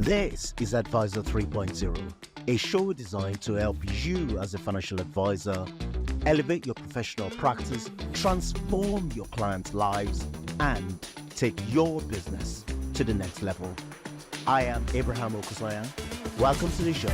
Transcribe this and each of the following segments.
This is Advisor 3.0, a show designed to help you as a financial advisor elevate your professional practice, transform your clients' lives, and take your business to the next level. I am Abraham Okosoyan. Welcome to the show.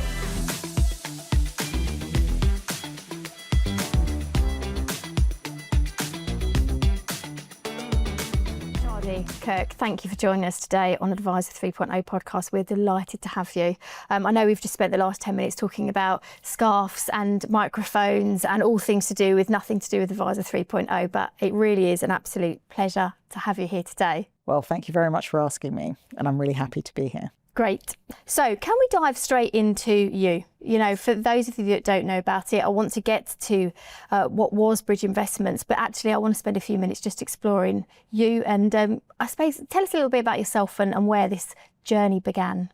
Shadi Kirk, thank you for joining us today on Advisor 3.0 podcast. We're delighted to have you. I know we've just spent the last 10 minutes talking about scarves and microphones and all things to do with nothing to do with Advisor 3.0, but it really is an absolute pleasure to have you here today. Well, thank you very much for asking me, and I'm really happy to be here. Great. So can we dive straight into you? You know, for those of you that don't know about it, I want to get to what was Bridge Investments, but actually I want to spend a few minutes just exploring you and I suppose tell us a little bit about yourself and where this journey began.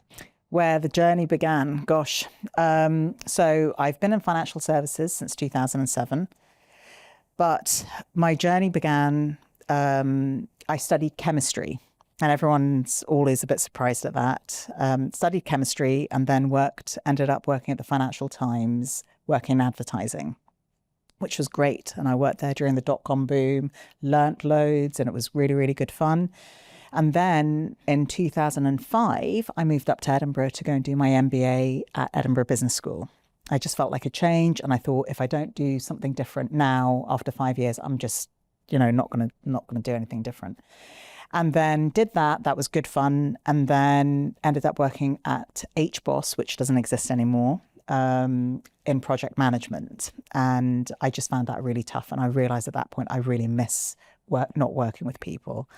Where the journey began, gosh. So I've been in financial services since 2007, but my journey began, I studied chemistry. And everyone's always a bit surprised at that. Studied chemistry and then ended up working at the Financial Times, working in advertising, which was great. And I worked there during the dot-com boom, learnt loads, and it was really, really good fun. And then in 2005, I moved up to Edinburgh to go and do my MBA at Edinburgh Business School. I just felt like a change. And I thought, if I don't do something different now, after 5 years, I'm just, not gonna do anything different. And then did that. That was good fun. And then ended up working at HBOS, which doesn't exist anymore, in project management. And I just found that really tough. And I realized at that point, I really miss not working with people.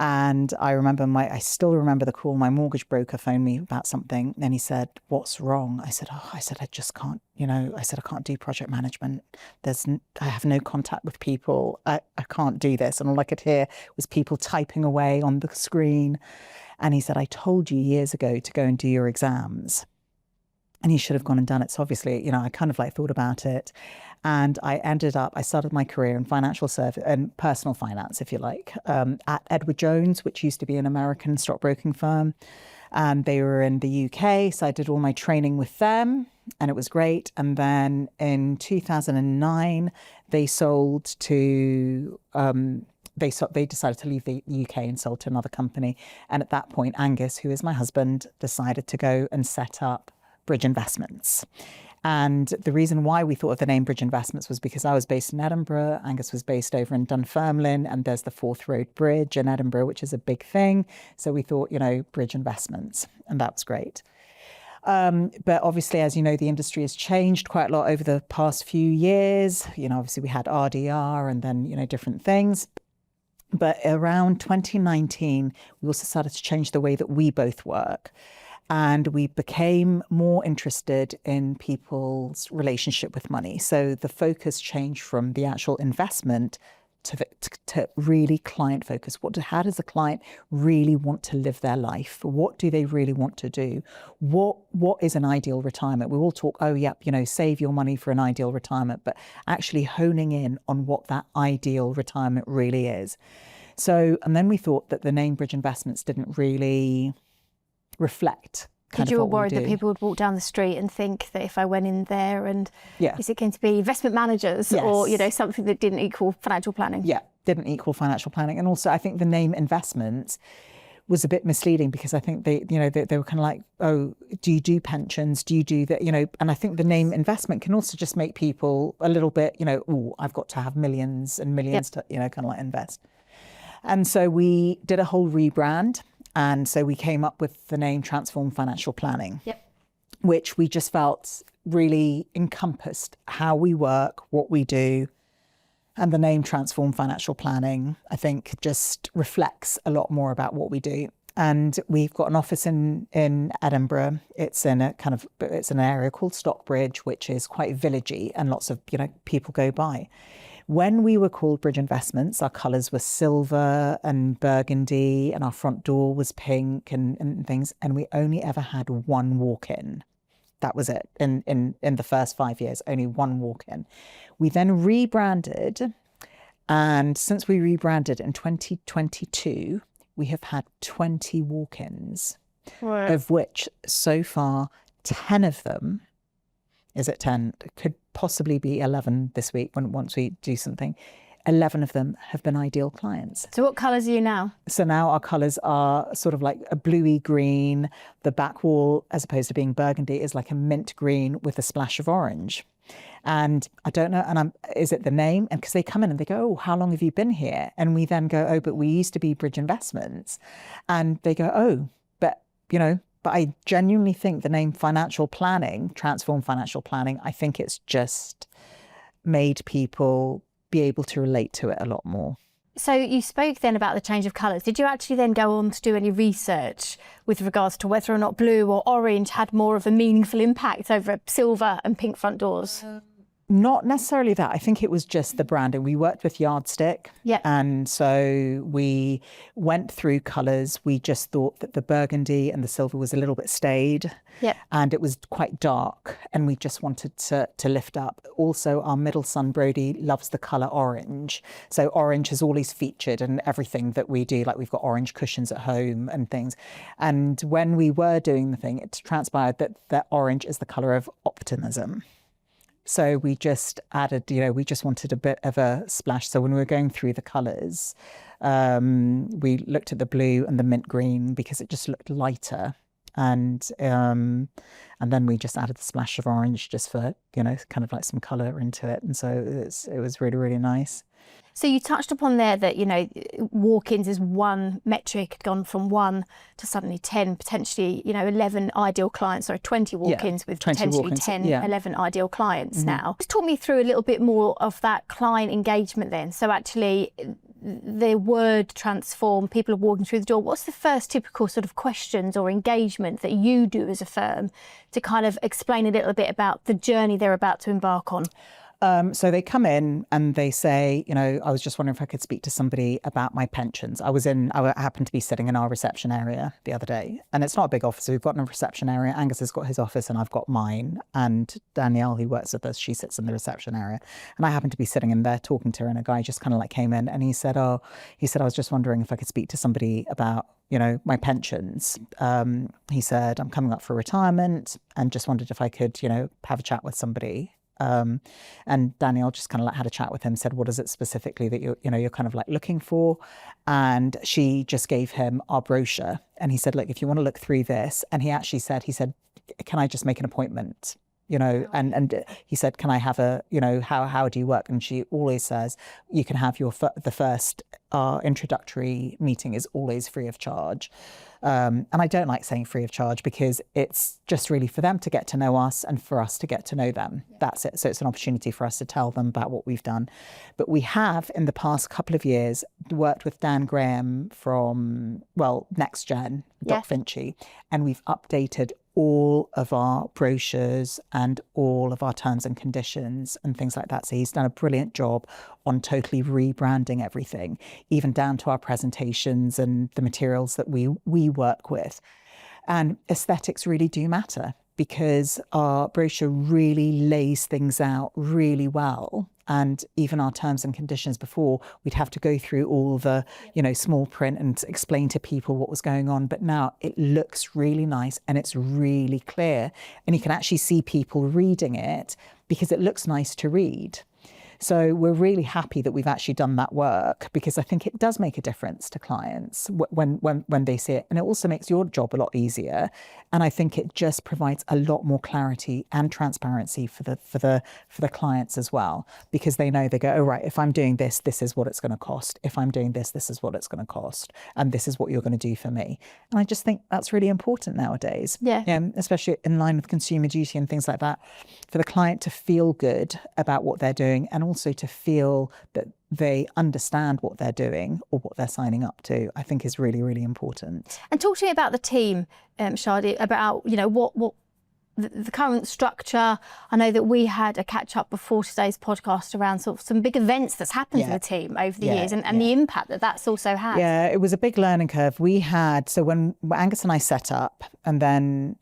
And I still remember the call. My mortgage broker phoned me about something and he said, "What's wrong?" I said, I just can't, I can't do project management. I have no contact with people. I can't do this. And all I could hear was people typing away on the screen. And he said, "I told you years ago to go and do your exams. And you should have gone and done it." So obviously, I kind of thought about it. And I started my career in financial service and personal finance, if you like, at Edward Jones, which used to be an American stockbroking firm. And they were in the UK. So I did all my training with them and it was great. And then in 2009, they sold to, they decided to leave the UK and sold to another company. And at that point, Angus, who is my husband, decided to go and set up Bridge Investments. And the reason why we thought of the name Bridge Investments was because I was based in Edinburgh, Angus was based over in Dunfermline, and there's the Forth Road Bridge in Edinburgh, which is a big thing. So we thought, Bridge Investments, and that was great. But obviously, as you know, the industry has changed quite a lot over the past few years. Obviously we had RDR and then, different things. But around 2019, we also started to change the way that we both work. And we became more interested in people's relationship with money. So the focus changed from the actual investment to really client focus. How does the client really want to live their life? What do they really want to do? What is an ideal retirement? We all talk, save your money for an ideal retirement, but actually honing in on what that ideal retirement really is. So, and then we thought that the name Bridge Investments didn't really reflect Because you were worried that people would walk down the street and think that if I went in there and is it going to be investment managers or, something that didn't equal financial planning? Yeah, didn't equal financial planning. And also I think the name investments was a bit misleading because I think they were kind of like, oh, do you do pensions? Do you do that? And I think the name investment can also just make people a little bit, I've got to have millions and millions to, kind of invest. And so we did a whole rebrand. And so we came up with the name Transform Financial Planning, which we just felt really encompassed how we work, what we do. And the name Transform Financial Planning, I think, just reflects a lot more about what we do. And we've got an office in Edinburgh. It's in an area called Stockbridge, which is quite villagey and lots of, people go by. When we were called Bridge Investments, our colours were silver and burgundy and our front door was pink and things. And we only ever had one walk-in. That was it. In the first 5 years, only one walk-in. We then rebranded. And since we rebranded in 2022, we have had 20 walk-ins Right. of which so far 10 of them, is it 10? Could possibly be 11 this week once we do something. 11 of them have been ideal clients. So what colours are you now? So now our colours are sort of like a bluey green. The back wall, as opposed to being burgundy, is like a mint green with a splash of orange. And I don't know, and is it the name? And because they come in and they go, oh, how long have you been here? And we then go, oh, but we used to be Bridge Investments. And they go, oh, but, but I genuinely think the name financial planning, transform financial planning, I think it's just made people be able to relate to it a lot more. So you spoke then about the change of colours. Did you actually then go on to do any research with regards to whether or not blue or orange had more of a meaningful impact over silver and pink front doors? Not necessarily that. I think it was just the branding. We worked with Yardstick. Yeah. And so we went through colours. We just thought that the burgundy and the silver was a little bit staid. Yep. And it was quite dark. And we just wanted to lift up. Also, our middle son, Brody, loves the colour orange. So orange has always featured in everything that we do. Like we've got orange cushions at home and things. And when we were doing the thing, it transpired that orange is the colour of optimism. So we just added, we just wanted a bit of a splash. So when we were going through the colours, we looked at the blue and the mint green because it just looked lighter. And then we just added the splash of orange just for, kind of like some colour into it. And so it was really, really nice. So you touched upon there that, walk-ins is one metric, had gone from 1 to suddenly 10, potentially, 11 ideal clients, or 20 walk-ins with 20 potentially walk-ins, 10, yeah. 11 ideal clients now. Just talk me through a little bit more of that client engagement then. So actually the word transform, people are walking through the door. What's the first typical sort of questions or engagement that you do as a firm to kind of explain a little bit about the journey they're about to embark on? So they come in and they say, I was just wondering if I could speak to somebody about my pensions. I happened to be sitting in our reception area the other day, and it's not a big office. So we've got a reception area. Angus has got his office and I've got mine. And Danielle, who works with us, she sits in the reception area. And I happened to be sitting in there talking to her, and a guy just kind of like came in and he said, I was just wondering if I could speak to somebody about my pensions. He said, I'm coming up for retirement and just wondered if I could, have a chat with somebody. And Danielle just kind of like had a chat with him, said, what is it specifically that you're kind of like looking for? And she just gave him our brochure. And he said, look, if you want to look through this. And he said, can I just make an appointment? And he said, can I have how do you work? And she always says, you can have the first introductory meeting is always free of charge. And I don't like saying free of charge because it's just really for them to get to know us and for us to get to know them. Yeah. That's it. So it's an opportunity for us to tell them about what we've done. But we have, in the past couple of years, worked with Dan Graham from, Next Gen, Doc Finchy, and we've updated all of our brochures and all of our terms and conditions and things like that. So he's done a brilliant job on totally rebranding everything, even down to our presentations and the materials that we work with. And aesthetics really do matter because our brochure really lays things out really well. And even our terms and conditions before, we'd have to go through all the, small print and explain to people what was going on. But now it looks really nice and it's really clear. And you can actually see people reading it because it looks nice to read. So we're really happy that we've actually done that work because I think it does make a difference to clients when they see it. And it also makes your job a lot easier. And I think it just provides a lot more clarity and transparency for the clients as well, because they know, they go, oh, right, if I'm doing this, this is what it's going to cost. If I'm doing this, this is what it's going to cost. And this is what you're going to do for me. And I just think that's really important nowadays. Yeah. Especially in line with consumer duty and things like that, for the client to feel good about what they're doing and also to feel that they understand what they're doing or what they're signing up to, I think is really, really important. And talk to me about the team, Shadi, about, what the current structure. I know that we had a catch up before today's podcast around sort of some big events that's happened to the team over the years and the impact that that's also had. Yeah, it was a big learning curve. We had, so when Angus and I set up, and then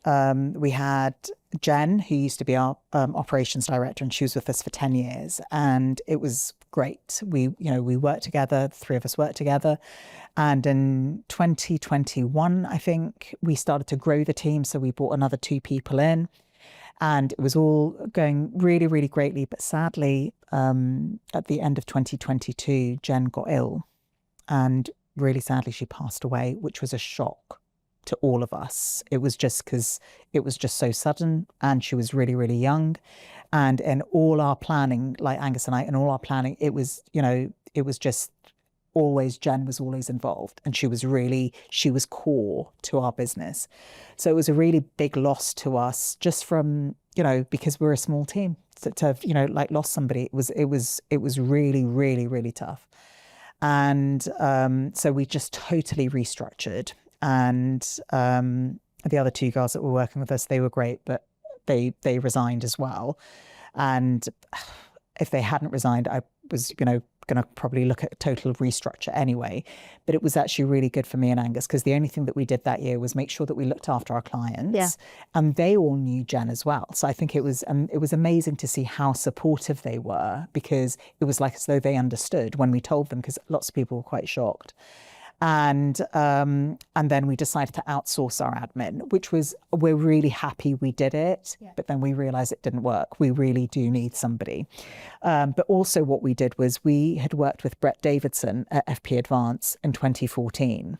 we had Jen, who used to be our operations director, and she was with us for 10 years, and it was great. We worked together, the three of us worked together, and in 2021, I think, we started to grow the team, so we brought another 2 people in, and it was all going really, really greatly. But sadly, at the end of 2022, Jen got ill, and really sadly, she passed away, which was a shock to all of us. It was just because it was just so sudden, and she was really, really young. And in all our planning, like Angus and I, in all our planning, it was just always, Jen was always involved, and she was core to our business. So it was a really big loss to us, just from, because we're a small team, to have, like, lost somebody. It was really, really, really tough. And so we just totally restructured. And the other 2 girls that were working with us, they were great, but they resigned as well. And if they hadn't resigned, I was going to probably look at a total restructure anyway. But it was actually really good for me and Angus, because the only thing that we did that year was make sure that we looked after our clients. Yeah. And they all knew Jen as well. So I think it was amazing to see how supportive they were, because it was like as though they understood when we told them, because lots of people were quite shocked. And then we decided to outsource our admin, which we're really happy we did it, but then we realized it didn't work. We really do need somebody. But also what we did was we had worked with Brett Davidson at FP Advance in 2014.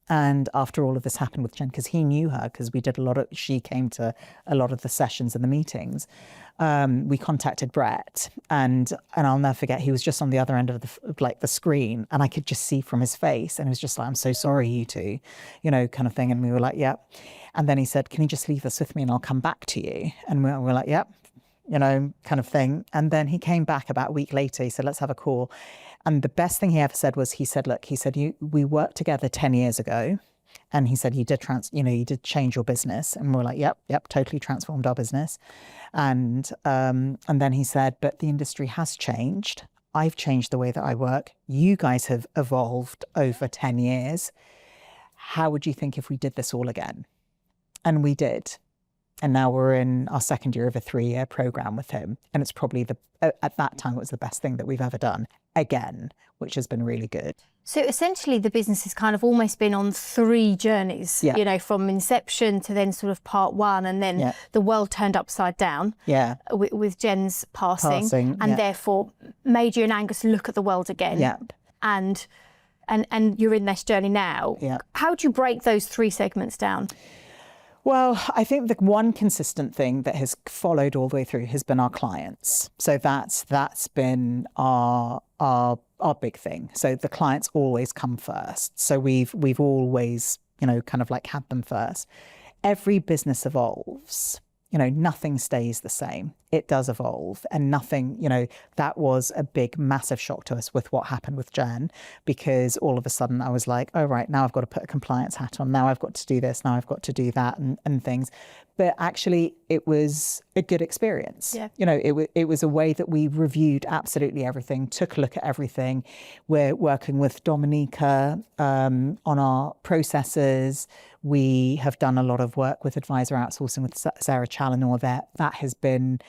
And after all of this happened with Jen, because he knew her, because she came to a lot of the sessions and the meetings, we contacted Brett, and I'll never forget, he was just on the other end of the screen, and I could just see from his face, and it was just like, I'm so sorry, you two, kind of thing. And we were like, yep. And then he said, can you just leave this with me and I'll come back to you? And we were like, yep, kind of thing. And then he came back about a week later. He said, let's have a call. And the best thing he ever said was, we worked together 10 years ago. And he said, you did change your business. And we're like, yep, totally transformed our business. And then he said, but the industry has changed. I've changed the way that I work. You guys have evolved over 10 years. How would you think if we did this all again? And we did. And now we're in our second year of a 3-year program with him. And it's probably at that time, it was the best thing that we've ever done again, which has been really good. So essentially the business has kind of almost been on 3 journeys, from inception to then sort of part 1, and then the world turned upside down with Jen's passing and therefore made you and Angus look at the world again. Yeah. And you're in this journey now. Yeah. How do you break those 3 segments down? Well, I think the one consistent thing that has followed all the way through has been our clients. So that's been our big thing. So the clients always come first. So we've always, kind of like had them first. Every business evolves. Nothing stays the same. It does evolve, and nothing, that was a big, massive shock to us with what happened with Jen, because all of a sudden I was like, oh, right, now I've got to put a compliance hat on. Now I've got to do this. Now I've got to do that and things. But actually it was a good experience. Yeah. It was a way that we reviewed absolutely everything, took a look at everything. We're working with Dominica on our processes. We have done a lot of work with advisor outsourcing with Sarah Challinor there. That has been,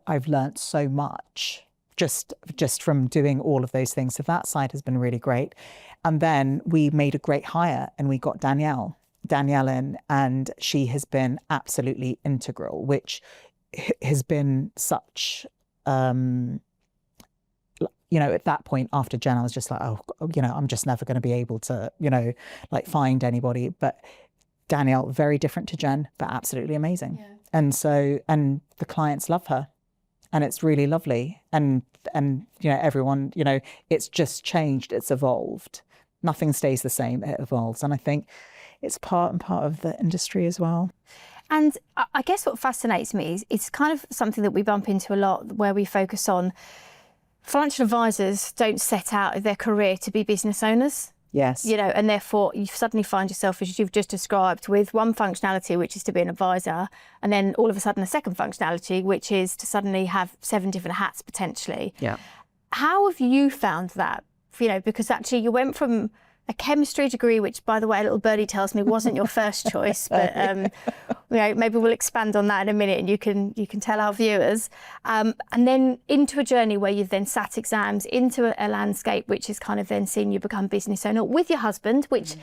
I've learned so much just from doing all of those things. So that side has been really great. And then we made a great hire, and we got Danielle in, and she has been absolutely integral, which has been such, at that point after Jen, I was just like, oh, I'm just never going to be able to, find anybody. But Danielle, very different to Jen, but absolutely amazing. Yeah. And the clients love her, and it's really lovely. And everyone, it's just changed, it's evolved. Nothing stays the same, it evolves. And I think it's part of the industry as well. And I guess what fascinates me is it's kind of something that we bump into a lot, where we focus on financial advisors don't set out their career to be business owners. Yes. And therefore you suddenly find yourself, as you've just described, with one functionality, which is to be an advisor, and then all of a sudden a second functionality, which is to suddenly have 7 different hats potentially. Yeah. How have you found that? Because actually you went from a chemistry degree, which, by the way, little birdie tells me wasn't your first choice, but maybe we'll expand on that in a minute, and you can tell our viewers. And then into a journey where you've then sat exams, into a landscape which is kind of then seen you become business owner with your husband, which,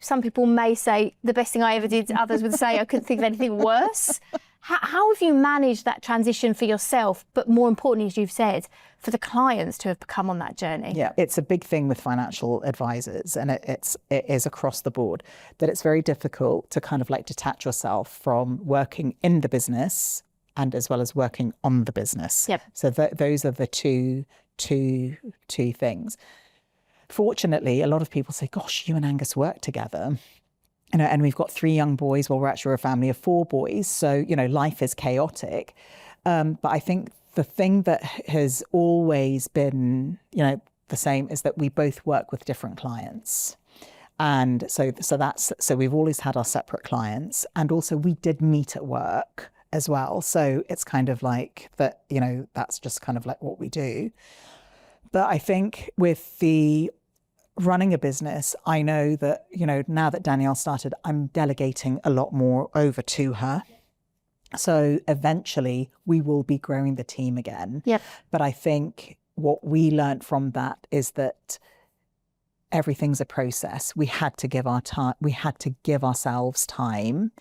some people may say the best thing I ever did. Others would say I couldn't think of anything worse. How have you managed that transition for yourself, but more importantly, as you've said, for the clients to have become on that journey? Yeah, it's a big thing with financial advisors, and it is across the board, that it's very difficult to kind of like detach yourself from working in the business and as well as working on the business. Yep. So those are the two things. Fortunately, a lot of people say, gosh, you and Angus work together. And we've got 3 young boys. Well, we're actually a family of 4 boys. So, life is chaotic. But I think the thing that has always been, the same is that we both work with different clients. And so we've always had our separate clients. And also we did meet at work as well. So it's kind of like that, that's just kind of like what we do. But I think with the running a business, I know that, now that Danielle started, I'm delegating a lot more over to her. So eventually we will be growing the team again. Yep. But I think what we learned from that is that everything's a process. We had to give ourselves time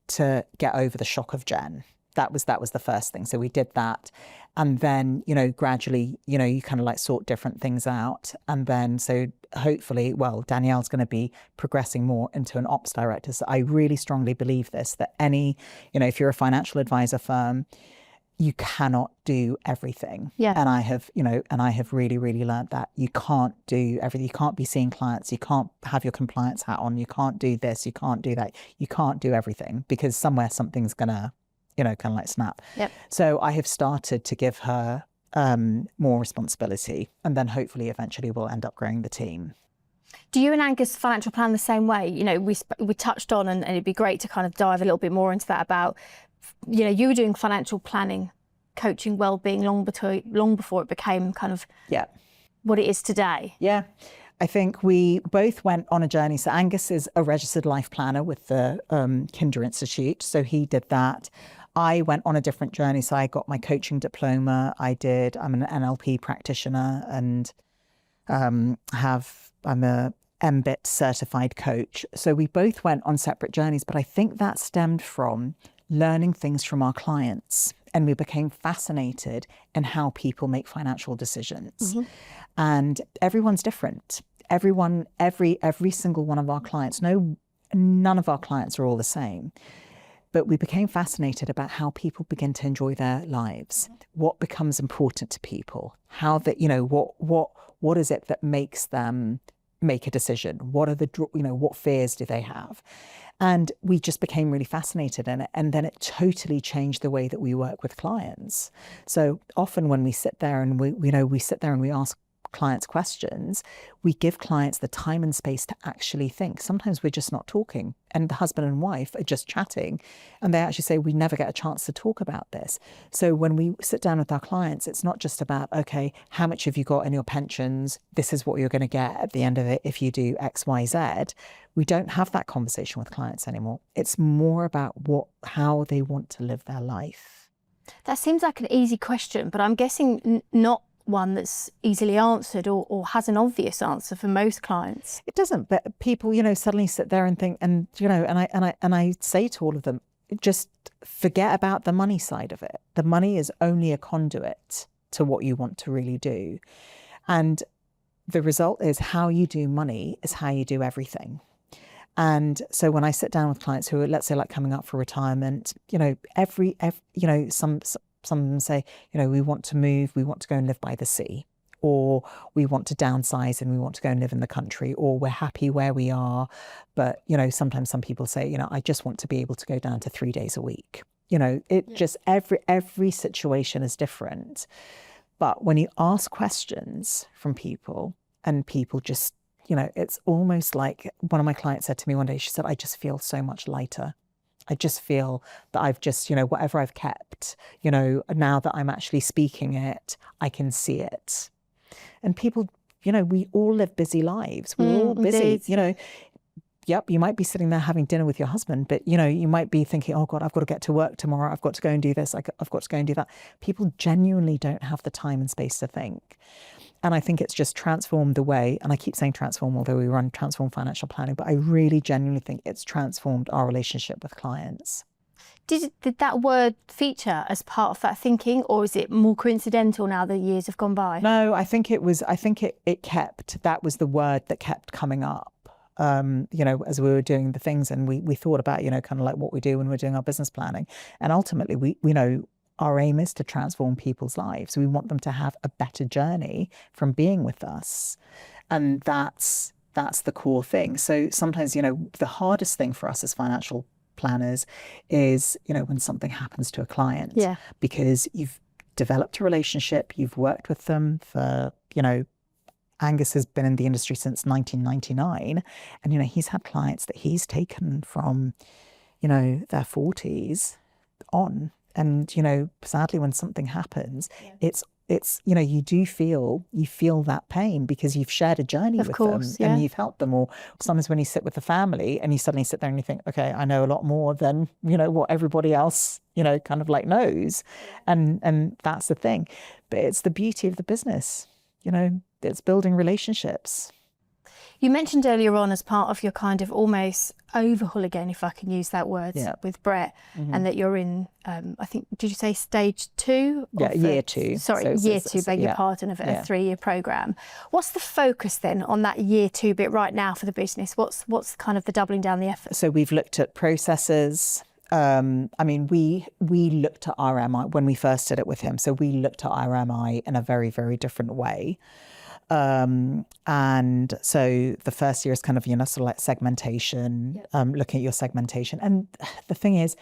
to get over the shock of Jen. That was the first thing. So we did that. And then, gradually, you kind of like sort different things out. And then, so hopefully, Danielle's going to be progressing more into an ops director. So I really strongly believe this, that if you're a financial advisor firm, you cannot do everything. Yeah. And I have really, really learned that you can't do everything. You can't be seeing clients. You can't have your compliance hat on. You can't do this. You can't do that. You can't do everything, because somewhere something's going to, kind of like snap. Yep. So I have started to give her more responsibility, and then hopefully eventually we'll end up growing the team. Do you and Angus financial plan the same way? We touched on, and it'd be great to kind of dive a little bit more into that about, you were doing financial planning, coaching, well-being long before it became kind of what it is today. Yeah. I think we both went on a journey. So Angus is a registered life planner with the Kinder Institute. So he did that. I went on a different journey. So I got my coaching diploma. I'm an NLP practitioner, and I'm a MBIT certified coach. So we both went on separate journeys, but I think that stemmed from learning things from our clients. And we became fascinated in how people make financial decisions. Mm-hmm. And everyone's different. Every single one of our clients, none of our clients are all the same. But we became fascinated about how people begin to enjoy their lives, what becomes important to people, how that, what is it that makes them make a decision? What are what fears do they have? And we just became really fascinated in it. And then it totally changed the way that we work with clients. So often when we sit there and we ask clients questions, we give clients the time and space to actually think. Sometimes we're just not talking, and the husband and wife are just chatting, and they actually say, we never get a chance to talk about this. So when we sit down with our clients, it's not just about, okay, how much have you got in your pensions? This is what you're going to get at the end of it if you do X, Y, Z. We don't have that conversation with clients anymore. It's more about how they want to live their life. That seems like an easy question, but I'm guessing not one that's easily answered or has an obvious answer for most clients. It doesn't, but people, suddenly sit there and think, and I say to all of them, just forget about the money side of it. The money is only a conduit to what you want to really do. And the result is how you do money is how you do everything. And so when I sit down with clients who are, let's say, like coming up for retirement, some of them say, we want to move, we want to go and live by the sea, or we want to downsize and we want to go and live in the country, or we're happy where we are. But, sometimes some people say, I just want to be able to go down to 3 days a week. Just every situation is different. But when you ask questions from people, and people just, it's almost like one of my clients said to me one day, she said, I just feel so much lighter. I just feel that I've just, whatever I've kept, now that I'm actually speaking it, I can see it. And people you know, we all live busy lives. We're all busy, indeed. you know. Yep, you might be sitting there having dinner with your husband, but, you know, you might be thinking, oh God, I've got to get to work tomorrow. I've got to go and do this. I've got to go and do that. People genuinely don't have the time and space to think. And I think it's just transformed the way, and I keep saying transform, although we run Transform Financial Planning, but I really genuinely think it's transformed our relationship with clients. Did that word feature as part of that thinking, or is it more coincidental now the years have gone by? No, I think it kept, that was the word that kept coming up. You know, as we were doing the things, and we thought about, you know, kind of like what we do when we're doing our business planning. And ultimately, we know our aim is to transform people's lives. We want them to have a better journey from being with us. And that's the core thing. So sometimes, you know, the hardest thing for us as financial planners is, you know, when something happens to a client. Yeah. Because you've developed a relationship, you've worked with them for, you know, Angus has been in the industry since 1999, and, you know, he's had clients that he's taken from, you know, their 40s on. And, you know, sadly, when something happens, it's, you know, you feel that pain because you've shared a journey with them and you've helped them. Or sometimes when you sit with the family and you suddenly sit there and you think, okay, I know a lot more than, you know, what everybody else, you know, kind of like knows. And that's the thing. But it's the beauty of the business, you know. It's building relationships. You mentioned earlier on, as part of your kind of almost overhaul again, if I can use that word, with Brett, and that you're in, I think, did you say stage 2? Yeah, year 2. Sorry, year 2, beg your pardon, of a 3-year programme. What's the focus then on that year 2 bit right now for the business? What's kind of the doubling down the effort? So we've looked at processes. I mean, we looked at RMI when we first did it with him. So we looked at RMI in a very, very different way. And so the first year is kind of, you know, sort of like segmentation, looking at your segmentation. And the thing is,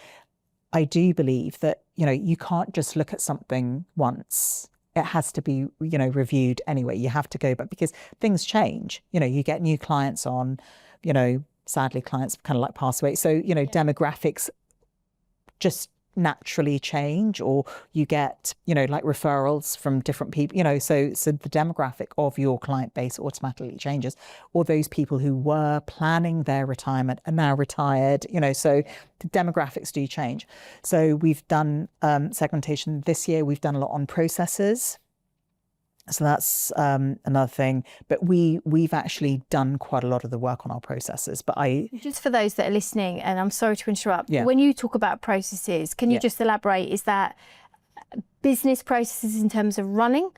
I do believe that, you know, you can't just look at something once. It has to be, you know, reviewed anyway. You have to go back because things change. You know, you get new clients on, you know, sadly clients kind of like pass away. So, you know, demographics just naturally change, or you get, you know, like referrals from different people, you know, so the demographic of your client base automatically changes, or those people who were planning their retirement are now retired, you know, so the demographics do change. So we've done segmentation this year. We've done a lot on processes. So that's another thing. But we've actually done quite a lot of the work on our processes. But just for those that are listening, and I'm sorry to interrupt, when you talk about processes, can you just elaborate? Is that business processes in terms of running,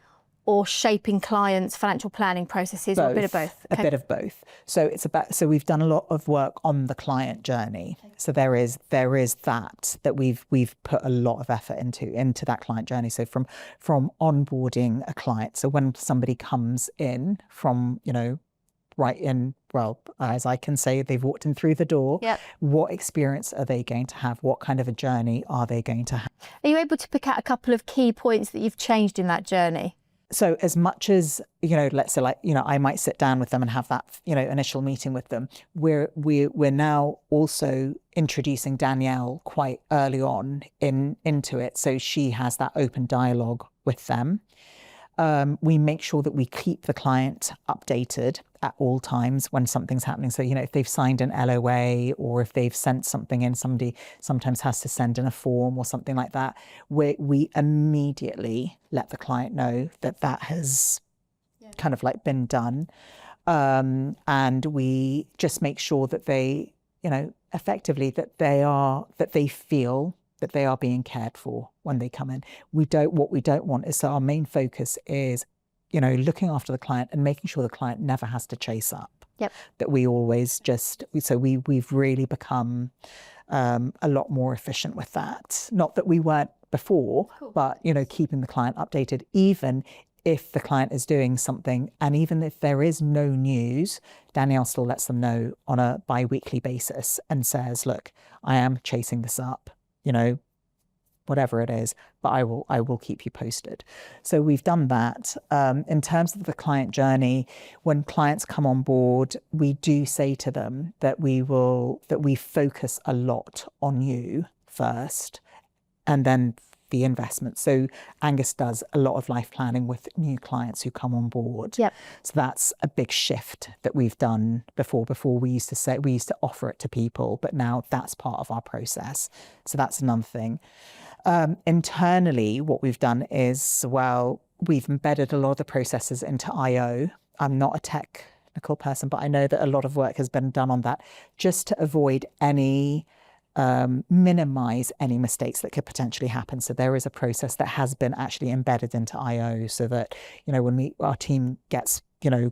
or shaping clients' financial planning processes, or a bit of both? Okay. A bit of both. So it's about, so we've done a lot of work on the client journey. Okay. So there is that we've put a lot of effort into that client journey. So from onboarding a client. So when somebody comes in from, you know, right in, well, as I can say, they've walked in through the door. Yep. What experience are they going to have? What kind of a journey are they going to have? Are you able to pick out a couple of key points that you've changed in that journey? So as much as, you know, let's say, like, you know, I might sit down with them and have that, you know, initial meeting with them, we're now also introducing Danielle quite early on into it. So she has that open dialogue with them. We make sure that we keep the client updated at all times when something's happening. So, you know, if they've signed an LOA or if they've sent something in, somebody sometimes has to send in a form or something like that, we immediately let the client know that has kind of like been done. And we just make sure that they, you know, effectively that they feel that they are being cared for when they come in. What we don't want is, so our main focus is, you know, looking after the client and making sure the client never has to chase up. Yep. That we always we've really become a lot more efficient with that. Not that we weren't before, but, you know, keeping the client updated, even if the client is doing something, and even if there is no news, Danielle still lets them know on a bi-weekly basis and says, look, I am chasing this up, you know, whatever it is, but I will keep you posted. So we've done that. In terms of the client journey, when clients come on board, we do say to them that we focus a lot on you first, and then the investment. So Angus does a lot of life planning with new clients who come on board. Yep. So that's a big shift that we've done before. Before we used to offer it to people, but now that's part of our process. So that's another thing. Internally, what we've done is, well, we've embedded a lot of the processes into IO. I'm not a technical person, but I know that a lot of work has been done on that just to avoid any minimize any mistakes that could potentially happen. So there is a process that has been actually embedded into IO so that, when our team gets,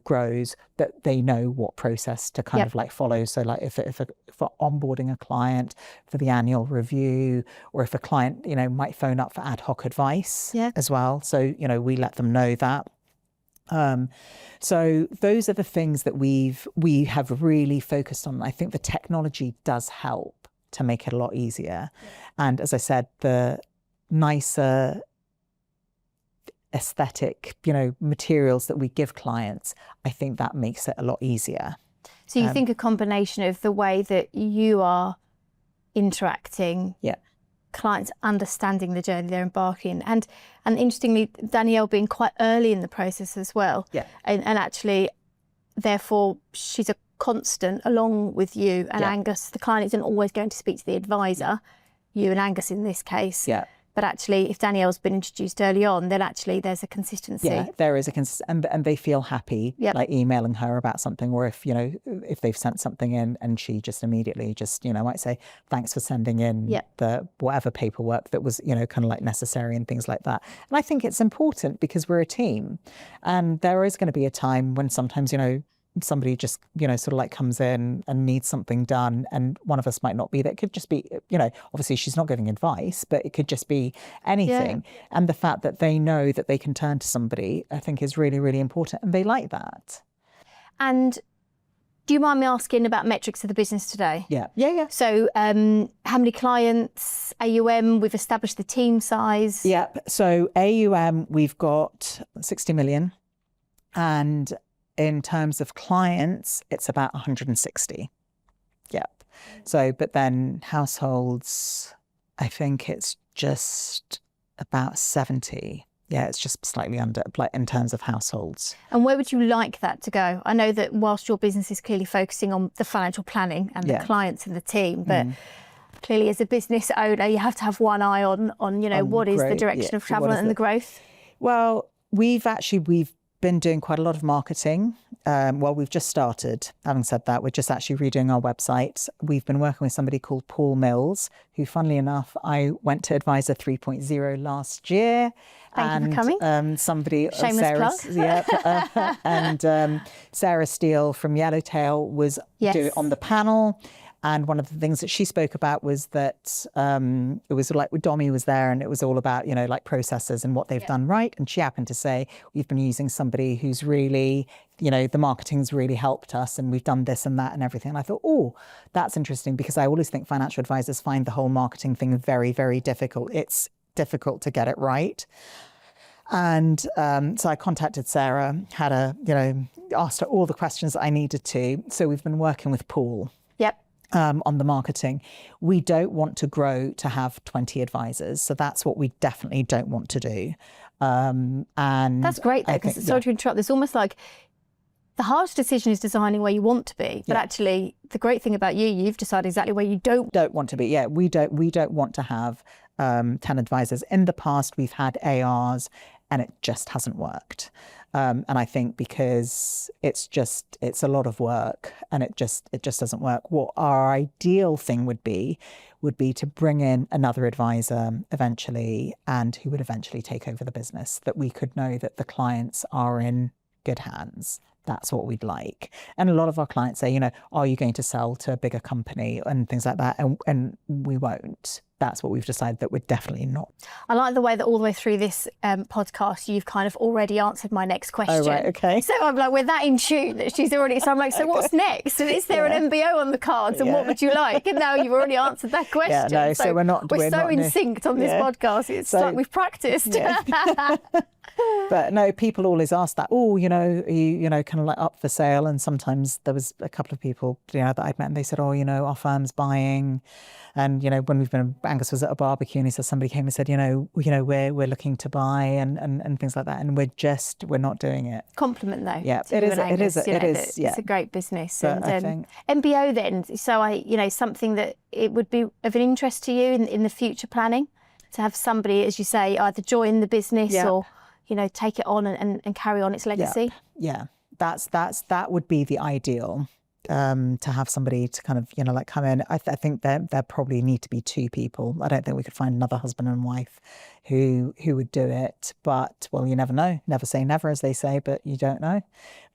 grows, that they know what process to kind of like follow. So like if for onboarding a client for the annual review, or if a client, might phone up for ad hoc advice as well. So, we let them know that. So those are the things that we have really focused on. I think the technology does help to make it a lot easier. And as I said, the nicer aesthetic, materials that we give clients, I think that makes it a lot easier. So you think a combination of the way that you are interacting, clients understanding the journey they're embarking, and interestingly, Danielle being quite early in the process as well. And actually, therefore, she's a constant along with you and Angus. The client isn't always going to speak to the advisor, you and Angus in this case. But actually, if Danielle's been introduced early on, then actually there's a consistency. Yeah, there is a consistency, and they feel happy like emailing her about something, or if they've sent something in and she just immediately might say, thanks for sending in the whatever paperwork that was, kind of like necessary and things like that. And I think it's important because we're a team, and there is going to be a time when sometimes, somebody just, sort of like comes in and needs something done, and one of us might not be there. It could just be, obviously she's not giving advice, but it could just be anything. And the fact that they know that they can turn to somebody, I think is really, really important. And they like that. And do you mind me asking about metrics of the business today? Yeah. So how many clients, AUM, we've established the team size? So AUM, we've got 60 million. And in terms of clients, it's about 160. So, but then households, I think it's just about 70. It's just slightly under, like in terms of households. And where would you like that to go? I know that whilst your business is clearly focusing on the financial planning and the clients and the team, but clearly as a business owner, you have to have one eye on what is the direction of travel and the growth. Well, we've been doing quite a lot of marketing. We've just started. Having said that, we're just actually redoing our website. We've been working with somebody called Paul Mills, who, funnily enough, I went to Advisor 3.0 last year. Thank you for coming. Somebody, Shameless plug. And Sarah Steele from Yellowtail was on the panel. And one of the things that she spoke about was that it was like Domi was there, and it was all about, like processes and what they've done right. And she happened to say, we've been using somebody who's really, the marketing's really helped us, and we've done this and that and everything. And I thought, oh, that's interesting, because I always think financial advisors find the whole marketing thing very, very difficult. It's difficult to get it right. And so I contacted Sarah, asked her all the questions that I needed to. So we've been working with Paul. On the marketing. We don't want to grow to have 20 advisors. So that's what we definitely don't want to do. And that's great though, because sorry to interrupt, it's almost like the hardest decision is designing where you want to be. But actually the great thing about you've decided exactly where you don't want to be. We don't want to have 10 advisors. In the past, we've had ARs and it just hasn't worked. And I think because it's a lot of work, and it just doesn't work. What our ideal thing would be to bring in another advisor eventually, and who would eventually take over the business, that we could know that the clients are in good hands. That's what we'd like. And a lot of our clients say, are you going to sell to a bigger company and things like that? And we won't. That's what we've decided, that we're definitely not. I like the way that all the way through this podcast, you've kind of already answered my next question. Oh, right, okay. So I'm like, we're that in tune that she's already, so I'm like, so what's next? And is there an MBO on the cards, and what would you like? And now you've already answered that question. So we're so in sync on this podcast. It's like we've practiced. But no, people always ask that. Oh, kind of like up for sale. And sometimes there was a couple of people, that I'd met, and they said, oh, our firm's buying. And when Angus was at a barbecue, and he said somebody came and said, we're looking to buy and things like that. And we're not doing it. Compliment though. Yeah, it is. It's a great business. But and I think MBO then. So something that it would be of an interest to you in the future planning, to have somebody, as you say, either join the business or take it on and carry on its legacy. Yeah. That would be the ideal. To have somebody to kind of come in. I think there probably need to be two people. I don't think we could find another husband and wife who would do it. But you never know. Never say never, as they say, but you don't know.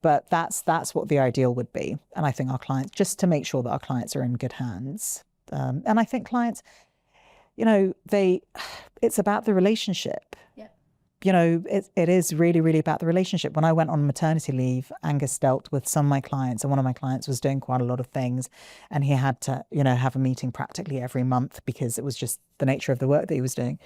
But that's what the ideal would be. And I think our clients, just to make sure that our clients are in good hands. And I think clients, it's about the relationship. Yeah. It is really, really about the relationship. When I went on maternity leave, Angus dealt with some of my clients, and one of my clients was doing quite a lot of things, and he had to, have a meeting practically every month because it was just the nature of the work that he was doing.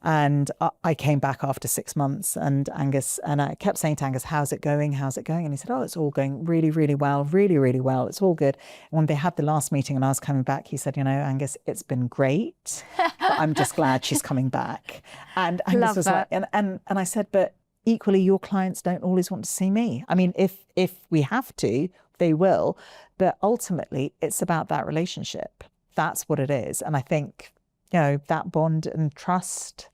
And I came back after 6 months, and I kept saying to Angus, how's it going? How's it going? And he said, oh, it's all going really, really well, really, really well. It's all good. And when they had the last meeting and I was coming back, he said, Angus, it's been great, but I'm just glad she's coming back. And Angus was like, and I said, but equally, your clients don't always want to see me. I mean, if we have to, they will. But ultimately, it's about that relationship. That's what it is. And I think, that bond and trust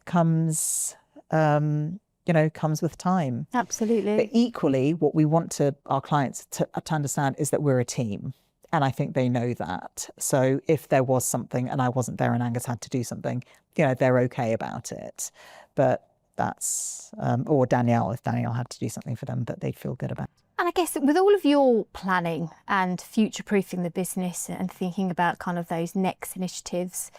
comes with time. Absolutely. But equally, what we want our clients to understand is that we're a team. And I think they know that. So if there was something and I wasn't there and Angus had to do something, they're okay about it. But that's, or Danielle, if Danielle had to do something for them, that they'd feel good about. And I guess with all of your planning and future-proofing the business and thinking about kind of those next initiatives,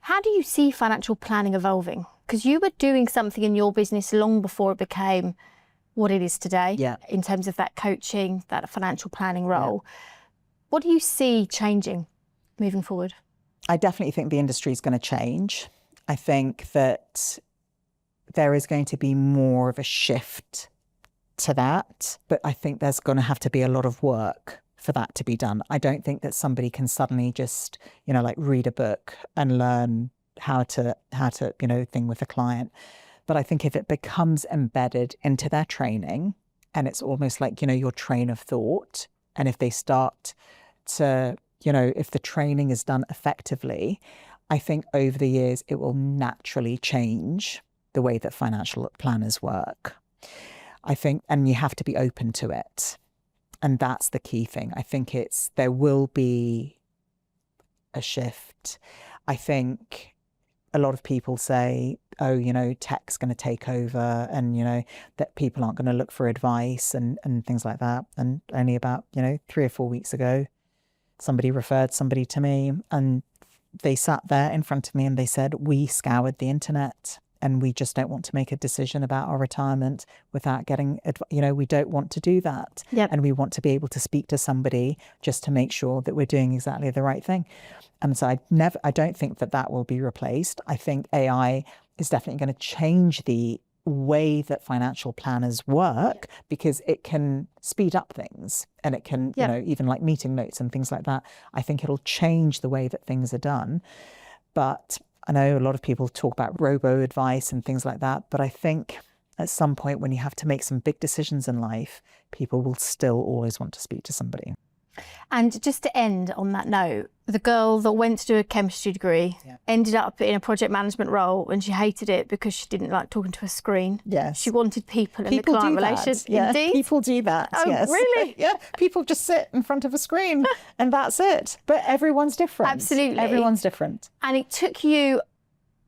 how do you see financial planning evolving? Because you were doing something in your business long before it became what it is today, in terms of that coaching, that financial planning role. Yeah. What do you see changing moving forward? I definitely think the industry is going to change. I think that there is going to be more of a shift to that, but I think there's going to have to be a lot of work for that to be done. I don't think that somebody can suddenly just, read a book and learn how to thing with a client. But I think if it becomes embedded into their training, and it's almost like, your train of thought, and if they start to, if the training is done effectively, I think over the years it will naturally change the way that financial planners work. I think, and you have to be open to it. And that's the key thing. I think there will be a shift. I think a lot of people say, oh, tech's going to take over, and, that people aren't going to look for advice and things like that. And only about, 3 or 4 weeks ago, somebody referred somebody to me, and they sat there in front of me and they said, we scoured the internet and we just don't want to make a decision about our retirement without getting, we don't want to do that. Yep. And we want to be able to speak to somebody just to make sure that we're doing exactly the right thing. And so I don't think that will be replaced. I think AI is definitely going to change the way that financial planners work, because it can speed up things, and it can, even like meeting notes and things like that. I think it'll change the way that things are done. But I know a lot of people talk about robo advice and things like that, but I think at some point when you have to make some big decisions in life, people will still always want to speak to somebody. And just to end on that note, the girl that went to do a chemistry degree ended up in a project management role, and she hated it because she didn't like talking to a screen. Yes. She wanted people in the client relations. Yeah. Indeed. People do that. Oh, yes. really? Yeah. People just sit in front of a screen and that's it. But everyone's different. Absolutely. Everyone's different. And it took you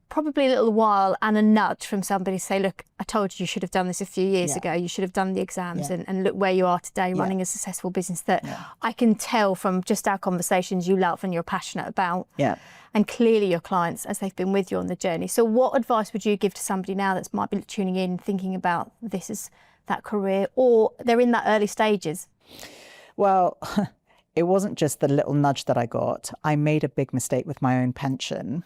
probably a little while and a nudge from somebody to say, look, I told you should have done this a few years ago. You should have done the exams, and look where you are today, running a successful business that I can tell from just our conversations you love and you're passionate about. Yeah. And clearly your clients, as they've been with you on the journey. So what advice would you give to somebody now that might be tuning in, thinking about this as that career, or they're in that early stages? Well, it wasn't just the little nudge that I got. I made a big mistake with my own pension.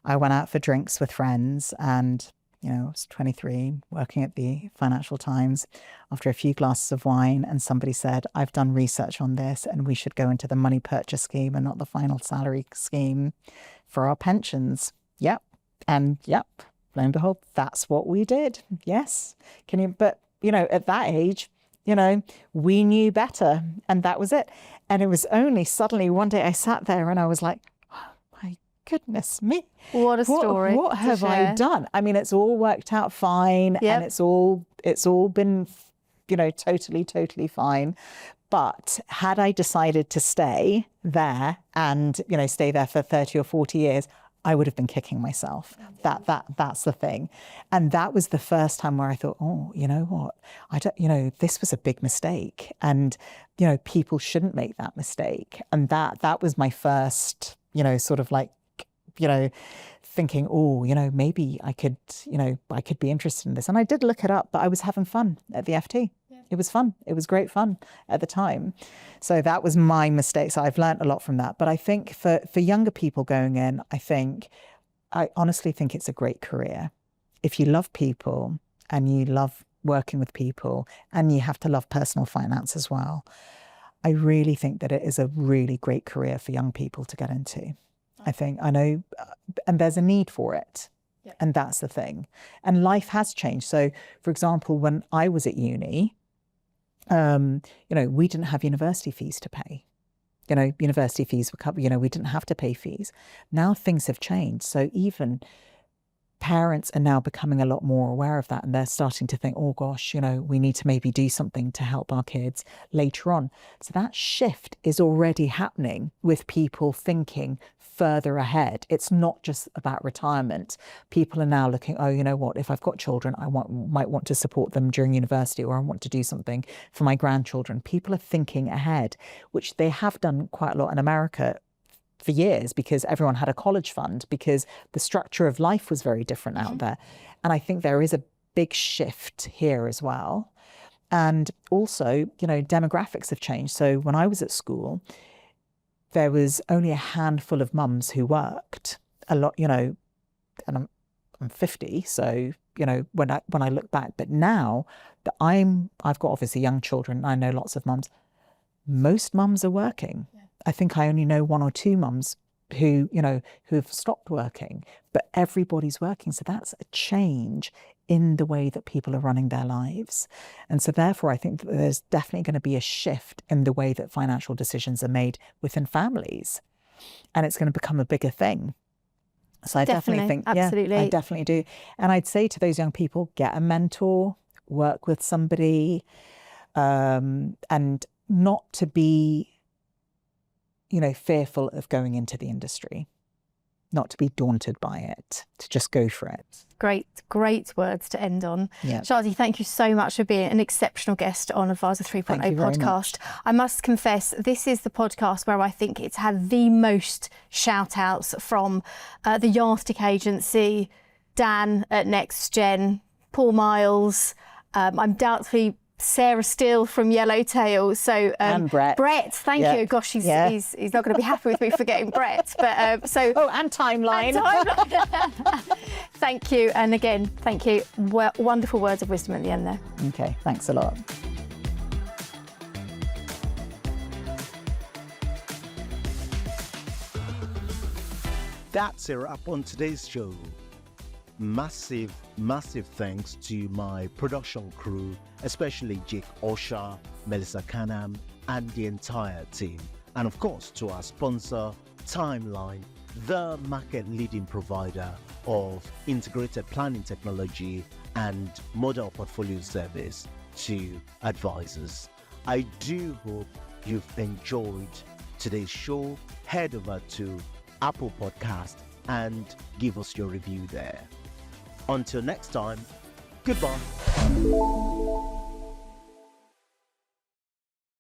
I went out for drinks with friends, and I was 23, working at the Financial Times after a few glasses of wine, and somebody said, I've done research on this and we should go into the money purchase scheme and not the final salary scheme for our pensions. Yep. And yep, lo and behold, that's what we did. Yes. But at that age, we knew better, and that was it. And it was only suddenly one day I sat there and I was like, oh, my goodness me. What a story. What have I done? I mean, it's all worked out fine, and it's all been, totally fine. But had I decided to stay there and, stay there for 30 or 40 years, I would have been kicking myself. That's the thing. And that was the first time where I thought, oh, you know what? This was a big mistake, and, people shouldn't make that mistake. And that was my first, sort of like, thinking, oh, maybe I could be interested in this. And I did look it up, but I was having fun at the FT. Yeah. It was fun. It was great fun at the time. So that was my mistake. So I've learned a lot from that. But I think for younger people going in, I honestly think it's a great career. If you love people and you love working with people and you have to love personal finance as well, I really think that it is a really great career for young people to get into. I know, and there's a need for it. Yeah. And that's the thing. And life has changed. So, for example, when I was at uni, we didn't have university fees to pay. University fees were covered, we didn't have to pay fees. Now things have changed. So even parents are now becoming a lot more aware of that, and they're starting to think, oh gosh, we need to maybe do something to help our kids later on. So that shift is already happening with people thinking further ahead. It's not just about retirement. People are now looking, oh, you know what, if I've got children, might want to support them during university, or I want to do something for my grandchildren. People are thinking ahead, which they have done quite a lot in America for years, because everyone had a college fund, because the structure of life was very different out there. And I think there is a big shift here as well. And also, demographics have changed. So when I was at school, there was only a handful of mums who worked a lot, and I'm 50. So, when I look back, but now that I've got obviously young children, I know lots of mums, most mums are working. Yeah. I think I only know one or two mums who have stopped working, but everybody's working. So that's a change in the way that people are running their lives. And so therefore, I think that there's definitely going to be a shift in the way that financial decisions are made within families. And it's going to become a bigger thing. So I definitely think, absolutely. Yeah, I definitely do. And I'd say to those young people, get a mentor, work with somebody, and not to be, fearful of going into the industry, not to be daunted by it, to just go for it. Great words to end on. Yeah. Shadi, thank you so much for being an exceptional guest on Advisor 3.0 podcast. I must confess, this is the podcast where I think it's had the most shout outs from the Yardstick Agency, Dan at Next Gen, Paul Miles, I'm doubtfully Sarah Steele from Yellowtail. So and Brett, thank you. Gosh, he's not going to be happy with me for getting Brett. But and Timeline. Thank you, and again, thank you. Wonderful words of wisdom at the end there. Okay, thanks a lot. That's a wrap on today's show. Massive thanks to my production crew, especially Jake Osha, Melissa Canham, and the entire team. And of course, to our sponsor, Timeline, the market-leading provider of integrated planning technology and model portfolio service to advisors. I do hope you've enjoyed today's show. Head over to Apple Podcast and give us your review there. Until next time, goodbye.